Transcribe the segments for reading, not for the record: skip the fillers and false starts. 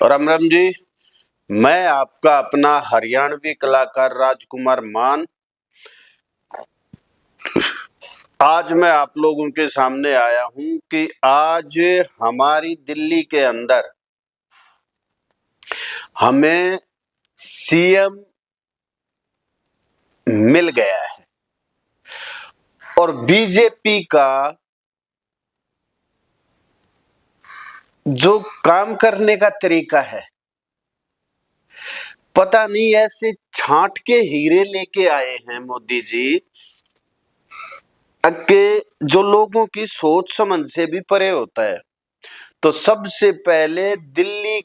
राम राम जी। मैं आपका अपना हरियाणवी कलाकार राजकुमार मान आज मैं आप लोगों के सामने आया हूं कि आज हमारी दिल्ली के अंदर हमें सीएम मिल गया है और बीजेपी का जो काम करने का तरीका है, पता नहीं ऐसे छांट के हीरे लेके आए हैं मोदी जी कि जो लोगों की सोच समझ से भी परे होता है। तो सबसे पहले दिल्ली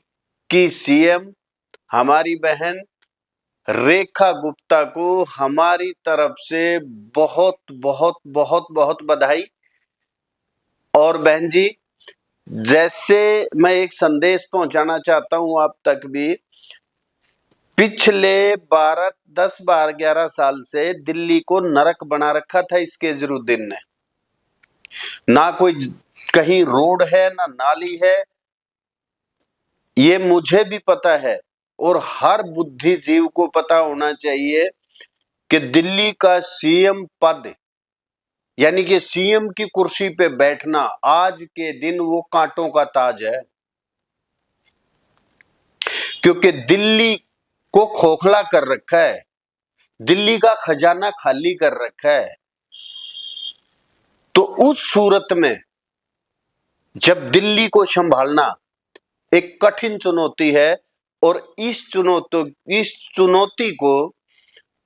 की सीएम हमारी बहन रेखा गुप्ता को हमारी तरफ से बहुत बहुत बहुत बहुत बधाई। और बहन जी, जैसे मैं एक संदेश पहुंचाना चाहता हूं आप तक भी, पिछले 10 12 11 साल से दिल्ली को नरक बना रखा था इस केजरीवाल ने। ना कोई कहीं रोड है ना नाली है, ये मुझे भी पता है और हर बुद्धिजीव को पता होना चाहिए कि दिल्ली का सीएम पद यानी कि सीएम की कुर्सी पे बैठना आज के दिन वो कांटों का ताज है, क्योंकि दिल्ली को खोखला कर रखा है, दिल्ली का खजाना खाली कर रखा है। तो उस सूरत में जब दिल्ली को संभालना एक कठिन चुनौती है और इस चुनौती को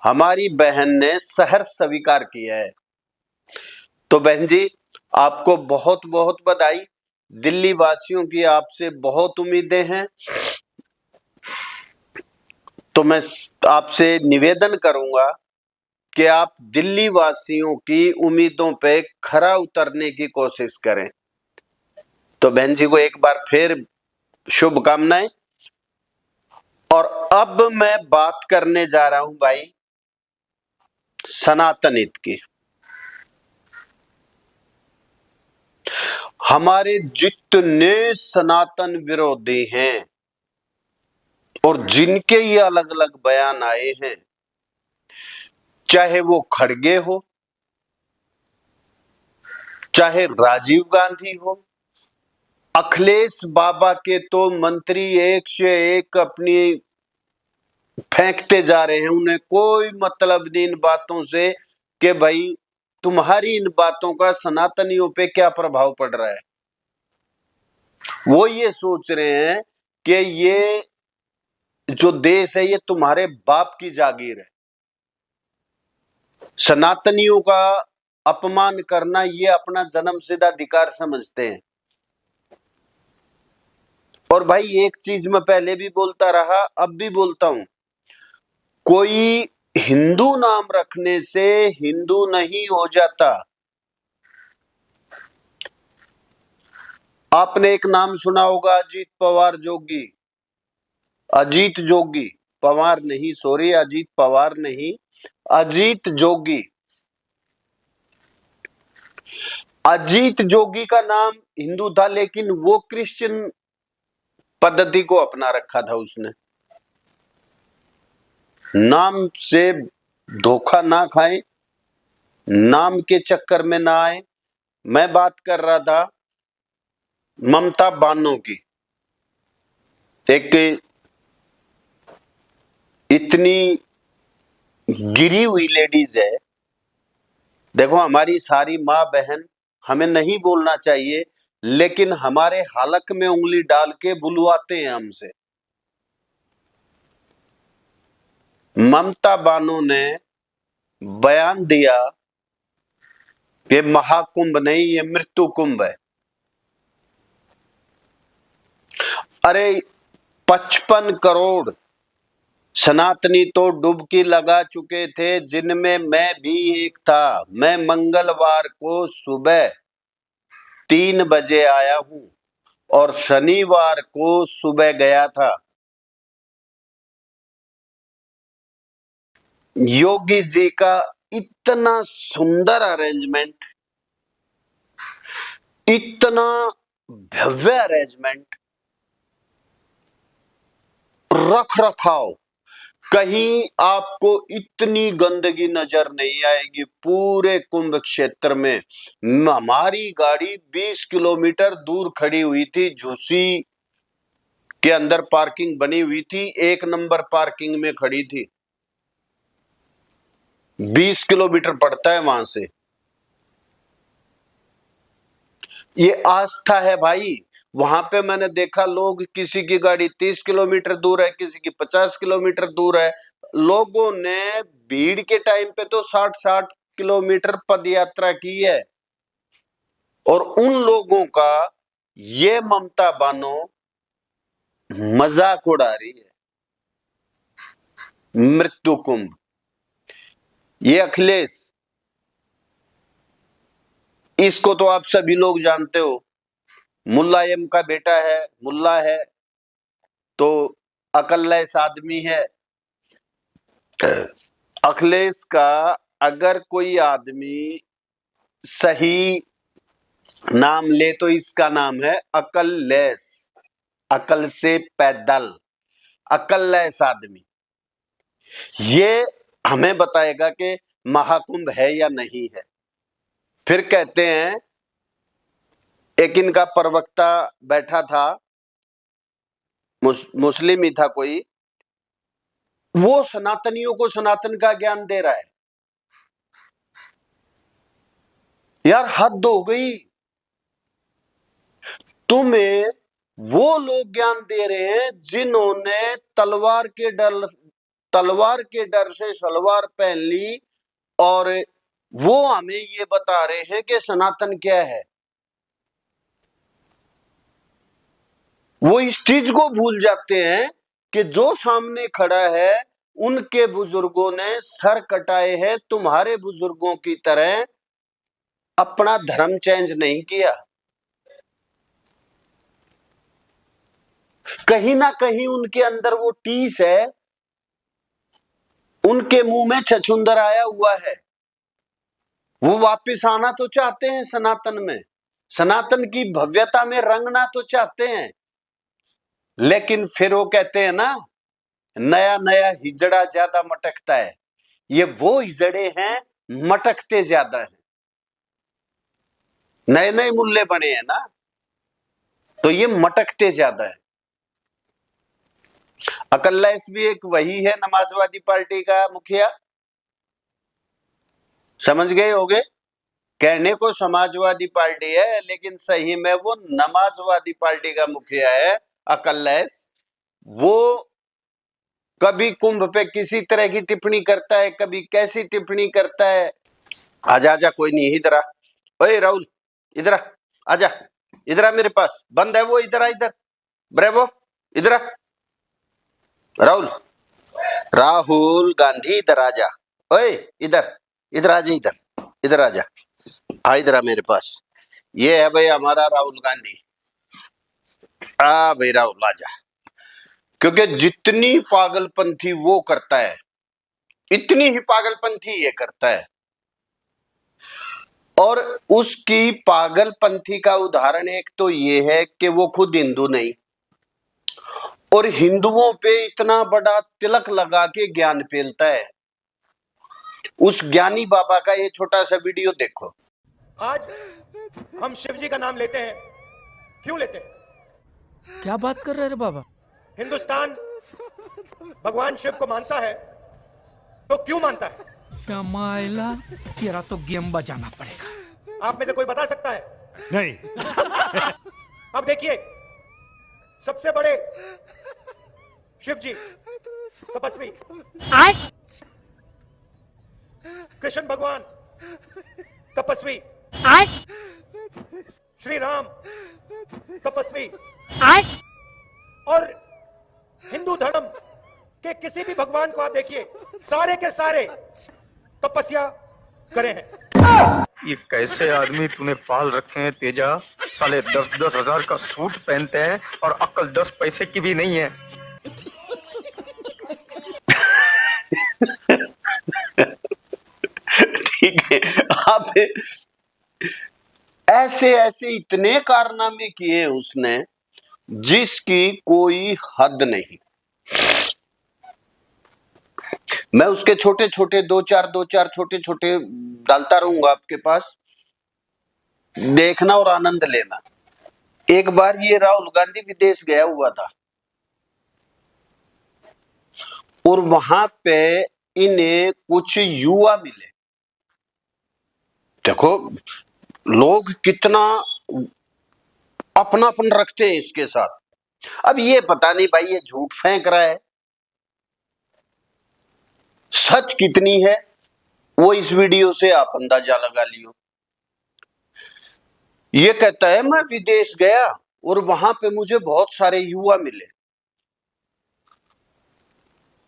हमारी बहन ने सहर्ष स्वीकार किया है। तो बहन जी, आपको बहुत बहुत बधाई। दिल्ली वासियों की आपसे बहुत उम्मीदें हैं। तो मैं आपसे निवेदन करूंगा कि आप दिल्ली वासियों की उम्मीदों पे खरा उतरने की कोशिश करें। तो बहन जी को एक बार फिर शुभकामनाएं। और अब मैं बात करने जा रहा हूं भाई सनातन हित की। हमारे जितने सनातन विरोधी हैं और जिनके ये अलग अलग बयान आए हैं, चाहे वो खड़गे हो, चाहे राजीव गांधी हो, अखिलेश बाबा के तो मंत्री एक से एक अपनी फेंकते जा रहे हैं। उन्हें कोई मतलब नहीं इन बातों से कि भाई तुम्हारी इन बातों का सनातनियों पे क्या प्रभाव पड़ रहा है। वो ये सोच रहे हैं कि ये जो देश है ये तुम्हारे बाप की जागीर है। सनातनियों का अपमान करना ये अपना जन्मसिद्ध अधिकार समझते हैं। और भाई एक चीज मैं पहले भी बोलता रहा, अब भी बोलता हूं, कोई हिंदू नाम रखने से हिंदू नहीं हो जाता। आपने एक नाम सुना होगा, अजीत पवार जोगी। अजीत जोगी, पवार नहीं, सॉरी, अजीत पवार नहीं, अजीत जोगी। अजीत जोगी का नाम हिंदू था, लेकिन वो क्रिश्चियन पद्धति को अपना रखा था उसने। नाम से धोखा ना खाए, नाम के चक्कर में ना आए। मैं बात कर रहा था ममता बानो की। एक इतनी गिरी हुई लेडीज है। देखो, हमारी सारी माँ बहन, हमें नहीं बोलना चाहिए, लेकिन हमारे हलक में उंगली डाल के बुलवाते हैं हमसे। ममता बानो ने बयान दिया कि महाकुंभ नहीं, ये मृत्यु कुंभ है। अरे 55 करोड़ सनातनी तो डुबकी लगा चुके थे, जिनमें मैं भी एक था। मैं मंगलवार को सुबह 3 बजे आया हूं और शनिवार को सुबह गया था। योगी जी का इतना सुंदर अरेंजमेंट, इतना भव्य अरेंजमेंट, रख रखाव, कहीं आपको इतनी गंदगी नजर नहीं आएगी पूरे कुंभ क्षेत्र में। हमारी गाड़ी 20 किलोमीटर दूर खड़ी हुई थी, झूसी के अंदर पार्किंग बनी हुई थी, 1 नंबर पार्किंग में खड़ी थी। 20 किलोमीटर पड़ता है वहां से। ये आस्था है भाई। वहां पे मैंने देखा लोग, किसी की गाड़ी 30 किलोमीटर दूर है, किसी की 50 किलोमीटर दूर है। लोगों ने भीड़ के टाइम पे तो 60-60 किलोमीटर पद यात्रा की है। और उन लोगों का ये ममता बानो मजाक उड़ा रही है। मृत्यु कुंभ, ये अखिलेश, इसको तो आप सभी लोग जानते हो। मुलायम का बेटा है, मुल्ला है, तो अकललेस आदमी है। अखिलेश का अगर कोई आदमी सही नाम ले तो इसका नाम है अकललेस, अकल से पैदल, अकललेस आदमी। ये हमें बताएगा कि महाकुंभ है या नहीं है। फिर कहते हैं, एक इनका प्रवक्ता बैठा था, मुस्लिम ही था कोई, वो सनातनियों को सनातन का ज्ञान दे रहा है। यार हद हो गई। तुम्हें वो लोग ज्ञान दे रहे हैं जिन्होंने तलवार के डर से सलवार पहन ली, और वो हमें ये बता रहे हैं कि सनातन क्या है। वो इस चीज को भूल जाते हैं कि जो सामने खड़ा है उनके बुजुर्गों ने सर कटाए हैं। तुम्हारे बुजुर्गों की तरह अपना धर्म चेंज नहीं किया। कहीं ना कहीं उनके अंदर वो टीस है, उनके मुंह में छछूंदर आया हुआ है। वो वापस आना तो चाहते हैं सनातन में, सनातन की भव्यता में रंगना तो चाहते हैं, लेकिन फिर वो कहते हैं ना, नया नया हिजड़ा ज्यादा मटकता है। ये वो हिजड़े हैं, मटकते ज्यादा हैं। नए नए मुल्ले बने हैं ना, तो ये मटकते ज्यादा है। अकललेस भी एक वही है, नमाजवादी पार्टी का मुखिया। समझ गए होगे, कहने को समाजवादी पार्टी है लेकिन सही में वो नमाजवादी पार्टी का मुखिया है अकललेस। वो कभी कुंभ पे किसी तरह की टिप्पणी करता है, कभी कैसी टिप्पणी करता है। आजा आजा, कोई नहीं, इधर आ। ओए राहुल, इधर आ, आजा, इधर आ मेरे पास, बंद है वो, इधर आ, इधर ब्रेवो, इधर आ। राहुल, राहुल गांधी, इधर आजा। ओए इधर, इधर आजा, इधर आजा, आ इधर आ मेरे पास। ये है भाई हमारा राहुल गांधी। आ भाई राहुल आजा। क्योंकि जितनी पागलपंथी वो करता है, इतनी ही पागलपंथी ये करता है। और उसकी पागलपंथी का उदाहरण एक तो ये है कि वो खुद हिंदू नहीं, और हिंदुओं पे इतना बड़ा तिलक लगा के ज्ञान फैलता है। उस ज्ञानी बाबा का ये छोटा सा वीडियो देखो। आज हम शिव जी का नाम लेते हैं, क्यों लेते हैं? क्या बात कर रहे हैं बाबा? हिंदुस्तान भगवान शिव को मानता है, तो क्यों मानता है? माइला, तेरा तो गेम बजाना पड़ेगा। आप में से कोई बता सकता है? नहीं। अब देखिए, सबसे बड़े शिव जी तपस्वी, कृष्ण भगवान तपस्वी, श्री राम तपस्वी, और हिंदू धर्म के किसी भी भगवान को आप देखिए, सारे के सारे तपस्या करे हैं। ये कैसे आदमी तूने पाल रखे हैं तेजा? साले 10-10 हजार का सूट पहनते हैं और अक्ल 10 पैसे की भी नहीं है। ठीक है, आप ऐसे ऐसे इतने कारनामे किए उसने जिसकी कोई हद नहीं। मैं उसके छोटे छोटे दो चार छोटे छोटे डालता रहूंगा आपके पास, देखना और आनंद लेना। एक बार ये राहुल गांधी विदेश गया हुआ था और वहां पे इन्हें कुछ युवा मिले। देखो लोग कितना अपनापन रखते हैं इसके साथ। अब ये पता नहीं भाई ये झूठ फेंक रहा है, सच कितनी है वो इस वीडियो से आप अंदाजा लगा लियो। ये कहता है मैं विदेश गया और वहां पे मुझे बहुत सारे युवा मिले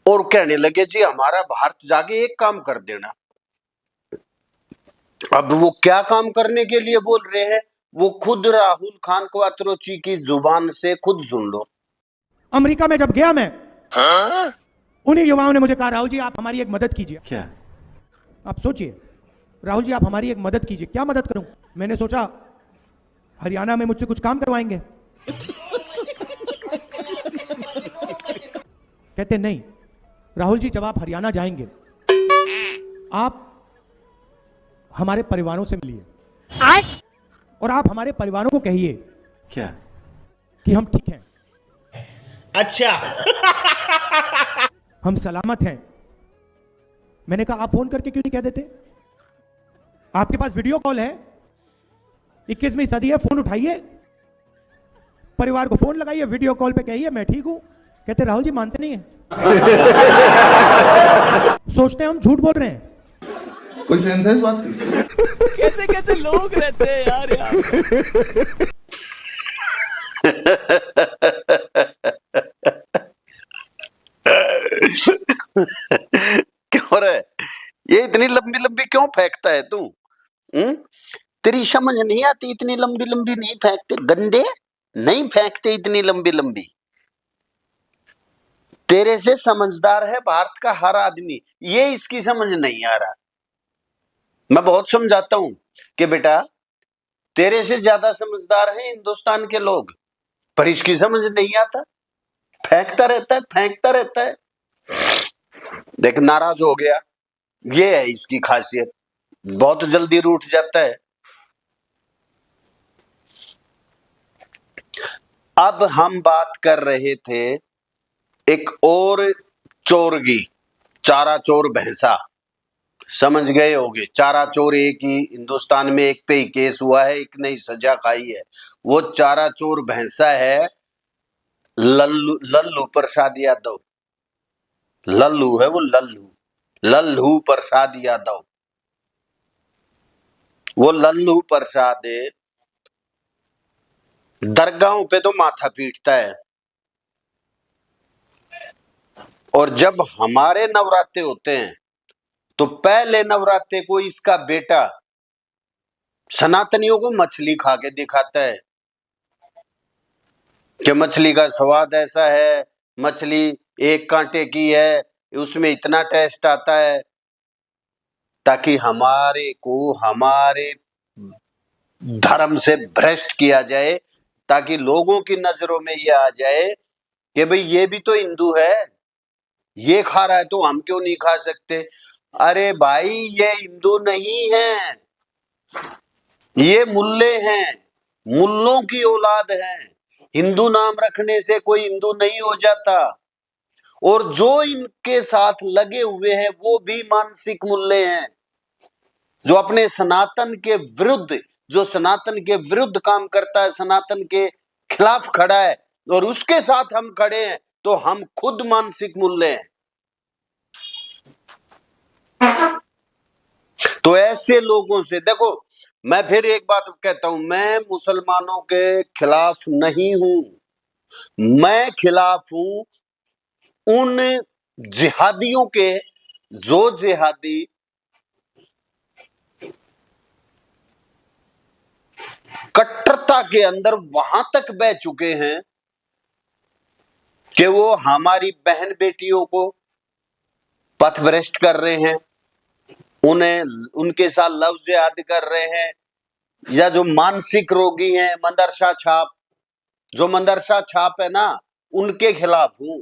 और कहने लगे जी हमारा भारत जाके एक काम कर देना। अब वो क्या काम करने के लिए बोल रहे हैं वो खुद राहुल खान क्वात्रोची की जुबान से खुद सुन लो। अमेरिका में जब गया मैं, उन्हीं युवाओं ने मुझे कहा राहुल जी आप हमारी एक मदद कीजिए। क्या? आप सोचिए, राहुल जी आप हमारी एक मदद कीजिए। क्या मदद करूं? मैंने सोचा हरियाणा में मुझसे कुछ काम करवाएंगे। कहते नहीं राहुल जी, जब आप हरियाणा जाएंगे आप हमारे परिवारों से मिलिए और आप हमारे परिवारों को कहिए क्या? कि हम ठीक हैं, अच्छा। हम सलामत हैं। मैंने कहा आप फोन करके क्यों नहीं कह देते? आपके पास वीडियो कॉल है, 21वीं सदी है, फोन उठाइए, परिवार को फोन लगाइए, वीडियो कॉल पे कहिए मैं ठीक हूं। कहते राहुल जी मानते नहीं है। सोचते हैं हम झूठ बोल रहे हैं। कोई सेंस बात कर। कैसे कैसे लोग रहते हैं यार क्यों रे ये इतनी लंबी लंबी क्यों फेंकता है तू? तेरी समझ नहीं आती, इतनी लंबी लंबी नहीं फेंकते, गंदे नहीं फेंकते इतनी लंबी लंबी। तेरे से समझदार है भारत का हर आदमी, ये इसकी समझ नहीं आ रहा। मैं बहुत समझाता हूं कि बेटा तेरे से ज्यादा समझदार हैं हिंदुस्तान के लोग, पर इसकी समझ नहीं आता, फेंकता रहता है फेंकता रहता है। देख नाराज हो गया, ये है इसकी खासियत, बहुत जल्दी रूठ जाता है। अब हम बात कर रहे थे एक और चोर की, चारा चोर भैंसा, समझ गए होगे। चारा चोर एक ही हिंदुस्तान में एक पे ही केस हुआ है, एक ने सजा खाई है। वो चारा चोर भैंसा है लल्लू प्रसाद यादव। लल्लू है वो, लल्लू प्रसाद यादव। वो लल्लू प्रसाद दरगाहों पे तो माथा पीटता है, और जब हमारे नवरात्रे होते हैं तो पहले नवरात्रे को इसका बेटा सनातनियों को मछली खा के दिखाता है कि मछली का स्वाद ऐसा है, मछली एक कांटे की है, उसमें इतना टेस्ट आता है, ताकि हमारे को हमारे धर्म से भ्रष्ट किया जाए, ताकि लोगों की नजरों में ये आ जाए कि भाई ये भी तो हिंदू है, ये खा रहा है तो हम क्यों नहीं खा सकते। अरे भाई ये हिंदू नहीं है, ये मुल्ले हैं, मुल्लों की औलाद हैं। हिंदू नाम रखने से कोई हिंदू नहीं हो जाता, और जो इनके साथ लगे हुए हैं वो भी मानसिक मुल्ले हैं, जो अपने सनातन के विरुद्ध, जो सनातन के विरुद्ध काम करता है, सनातन के खिलाफ खड़ा है, और उसके साथ हम खड़े हैं तो हम खुद मानसिक मुल्ले हैं। तो ऐसे लोगों से देखो, मैं फिर एक बात कहता हूं, मैं मुसलमानों के खिलाफ नहीं हूं, मैं खिलाफ हूं उन जिहादियों के जो जिहादी कट्टरता के अंदर वहां तक बह चुके हैं कि वो हमारी बहन बेटियों को पथभ्रष्ट कर रहे हैं, उन्हें उनके साथ लव जिहाद कर रहे हैं, या जो मानसिक रोगी हैं, मदरसा छाप, जो मदरसा छाप है ना, उनके खिलाफ हूं।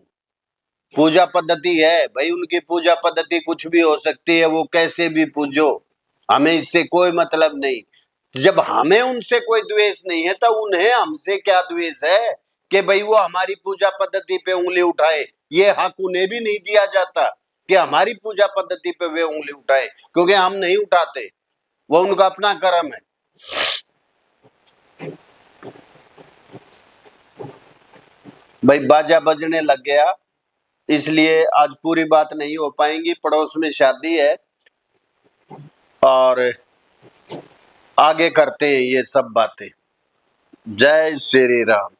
पूजा पद्धति है भाई, उनकी पूजा पद्धति कुछ भी हो सकती है, वो कैसे भी पूजो, हमें इससे कोई मतलब नहीं। जब हमें उनसे कोई द्वेष नहीं है तो उन्हें हमसे क्या द्वेष है कि भाई वो हमारी पूजा पद्धति पे उंगली उठाए। ये हक उन्हें भी नहीं दिया जाता कि हमारी पूजा पद्धति पे वे उंगली उठाए, क्योंकि हम नहीं उठाते, वो उनका अपना कर्म है। भाई बाजा बजने लग गया, इसलिए आज पूरी बात नहीं हो पाएंगी, पड़ोस में शादी है और आगे करते हैं ये सब बातें। जय श्री राम।